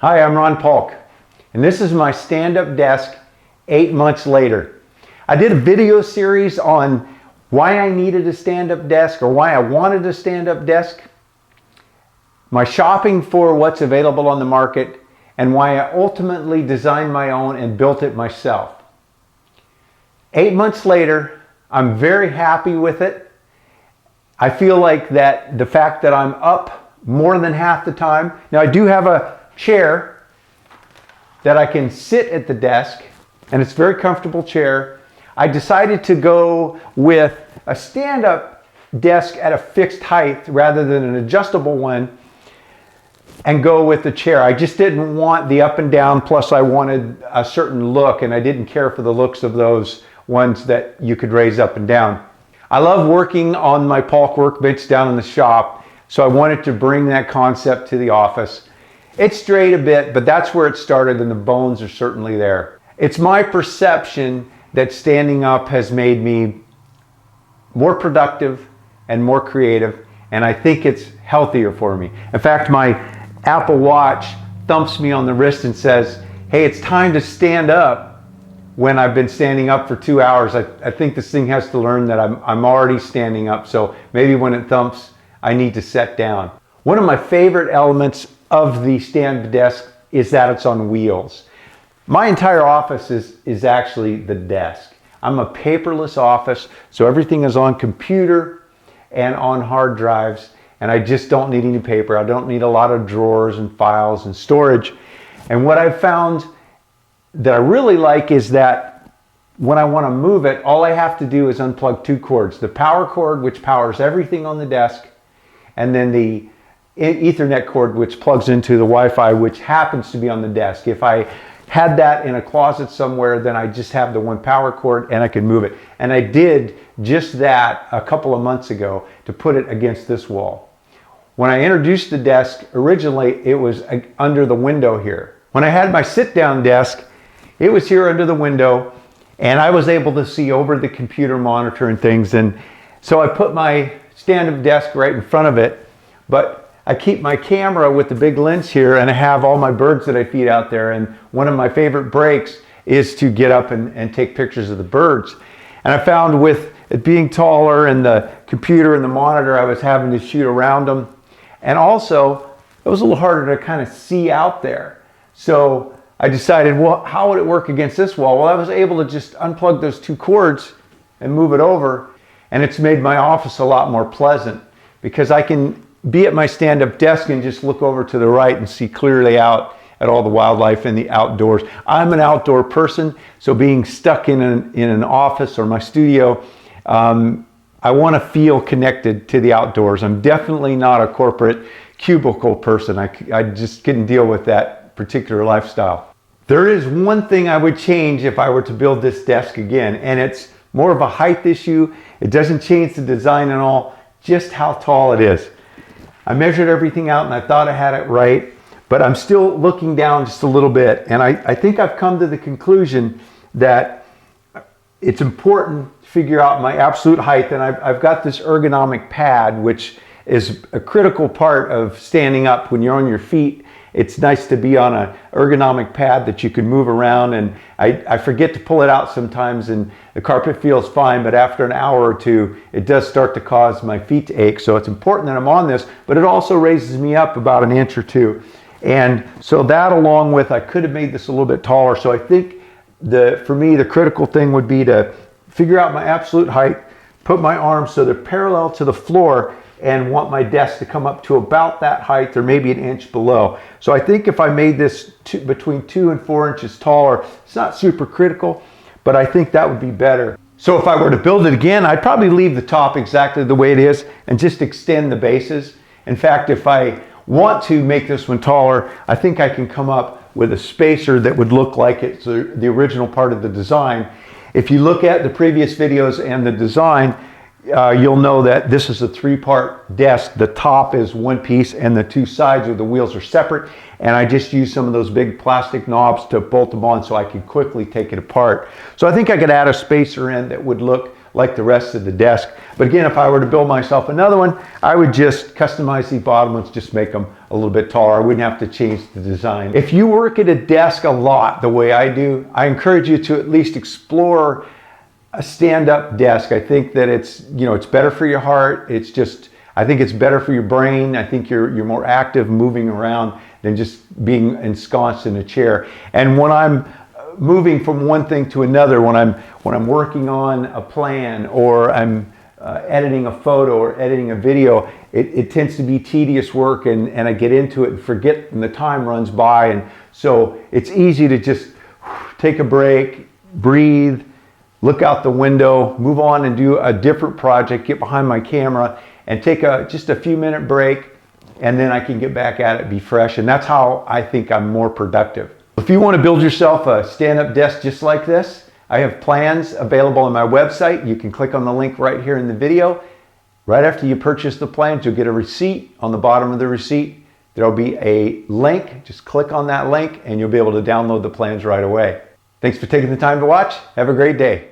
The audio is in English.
Hi, I'm Ron Paulk, and this is my stand-up desk 8 months later. I did a video series on why I needed a stand-up desk or why I wanted a stand-up desk, my shopping for what's available on the market, and why I ultimately designed my own and built it myself. 8 months later, I'm very happy with it. I feel like that the fact that I'm up more than half the time. Now I do have a chair that I can sit at the desk, and it's a very comfortable chair. I decided to go with a stand-up desk at a fixed height rather than an adjustable one and go with the chair. I just didn't want the up and down, plus I wanted a certain look, and I didn't care for the looks of those ones that you could raise up and down. I love working on my Paulk workbench down in the shop, so I wanted to bring that concept to the office. It's straight a bit, but that's where it started, and the bones are certainly there. It's my perception that standing up has made me more productive and more creative, and I think it's healthier for me. In fact, my Apple Watch thumps me on the wrist and says, hey, it's time to stand up, when I've been standing up for 2 hours. I think this thing has to learn that I'm already standing up, so maybe when it thumps, I need to sit down. One of my favorite elements of the stand desk is that it's on wheels. My entire office is actually the desk. I'm a paperless office, so everything is on computer and on hard drives, and I just don't need any paper. I don't need a lot of drawers and files and storage. And what I've found that I really like is that when I want to move it, all I have to do is unplug two cords. The power cord, which powers everything on the desk, and then the Ethernet cord, which plugs into the Wi-Fi, which happens to be on the desk. If I had that in a closet somewhere, then I just have the one power cord and I can move it. And I did just that a couple of months ago to put it against this wall. When I introduced the desk, originally it was under the window here. When I had my sit-down desk, it was here under the window, and I was able to see over the computer monitor and things. And so I put my stand-up desk right in front of it, but I keep my camera with the big lens here, and I have all my birds that I feed out there. And one of my favorite breaks is to get up and take pictures of the birds. And I found with it being taller and the computer and the monitor, I was having to shoot around them. And also, it was a little harder to kind of see out there. So I decided, well, how would it work against this wall? Well, I was able to just unplug those two cords and move it over, and it's made my office a lot more pleasant because I can be at my stand-up desk and just look over to the right and see clearly out at all the wildlife in the outdoors. I'm an outdoor person, so being stuck in an office or my studio, I want to feel connected to the outdoors. I'm definitely not a corporate cubicle person. I just couldn't deal with that particular lifestyle. There is one thing I would change if I were to build this desk again, and it's more of a height issue. It doesn't change the design at all, just how tall it is. I measured everything out and I thought I had it right, but I'm still looking down just a little bit, and I think I've come to the conclusion that it's important to figure out my absolute height, and I've got this ergonomic pad, which is a critical part of standing up. When you're on your feet, it's nice to be on an ergonomic pad that you can move around, and I forget to pull it out sometimes, and the carpet feels fine, but after an hour or two, it does start to cause my feet to ache. So it's important that I'm on this, but it also raises me up about an inch or two. And so that, along with, I could have made this a little bit taller. So I think for me, the critical thing would be to figure out my absolute height, put my arms so they're parallel to the floor, and want my desk to come up to about that height or maybe an inch below. So I think if I made this between 2 and 4 inches taller, it's not super critical, but I think that would be better. So if I were to build it again, I'd probably leave the top exactly the way it is and just extend the bases. In fact, if I want to make this one taller, I think I can come up with a spacer that would look like it's the original part of the design. If you look at the previous videos and the design, you'll know that this is a 3-part desk. The top is one piece and the two sides of the wheels are separate, and I just used some of those big plastic knobs to bolt them on so I could quickly take it apart. So I think I could add a spacer in that would look like the rest of the desk. But again, if I were to build myself another one, I would just customize the bottom ones, just make them a little bit taller. I wouldn't have to change the design. If you work at a desk a lot the way I do, I encourage you to at least explore a stand-up desk. I think that it's better for your heart. I think it's better for your brain. I think you're more active moving around than just being ensconced in a chair. And when I'm moving from one thing to another, when I'm working on a plan, or I'm editing a photo or editing a video, it tends to be tedious work, and I get into it and forget, and the time runs by. And so it's easy to just take a break, breathe, look out the window, move on and do a different project, get behind my camera and take just a few minute break, and then I can get back at it, be fresh. And that's how I think I'm more productive. If you want to build yourself a stand-up desk just like this, I have plans available on my website. You can click on the link right here in the video. Right after you purchase the plans, you'll get a receipt. On the bottom of the receipt, there'll be a link. Just click on that link and you'll be able to download the plans right away. Thanks for taking the time to watch. Have a great day.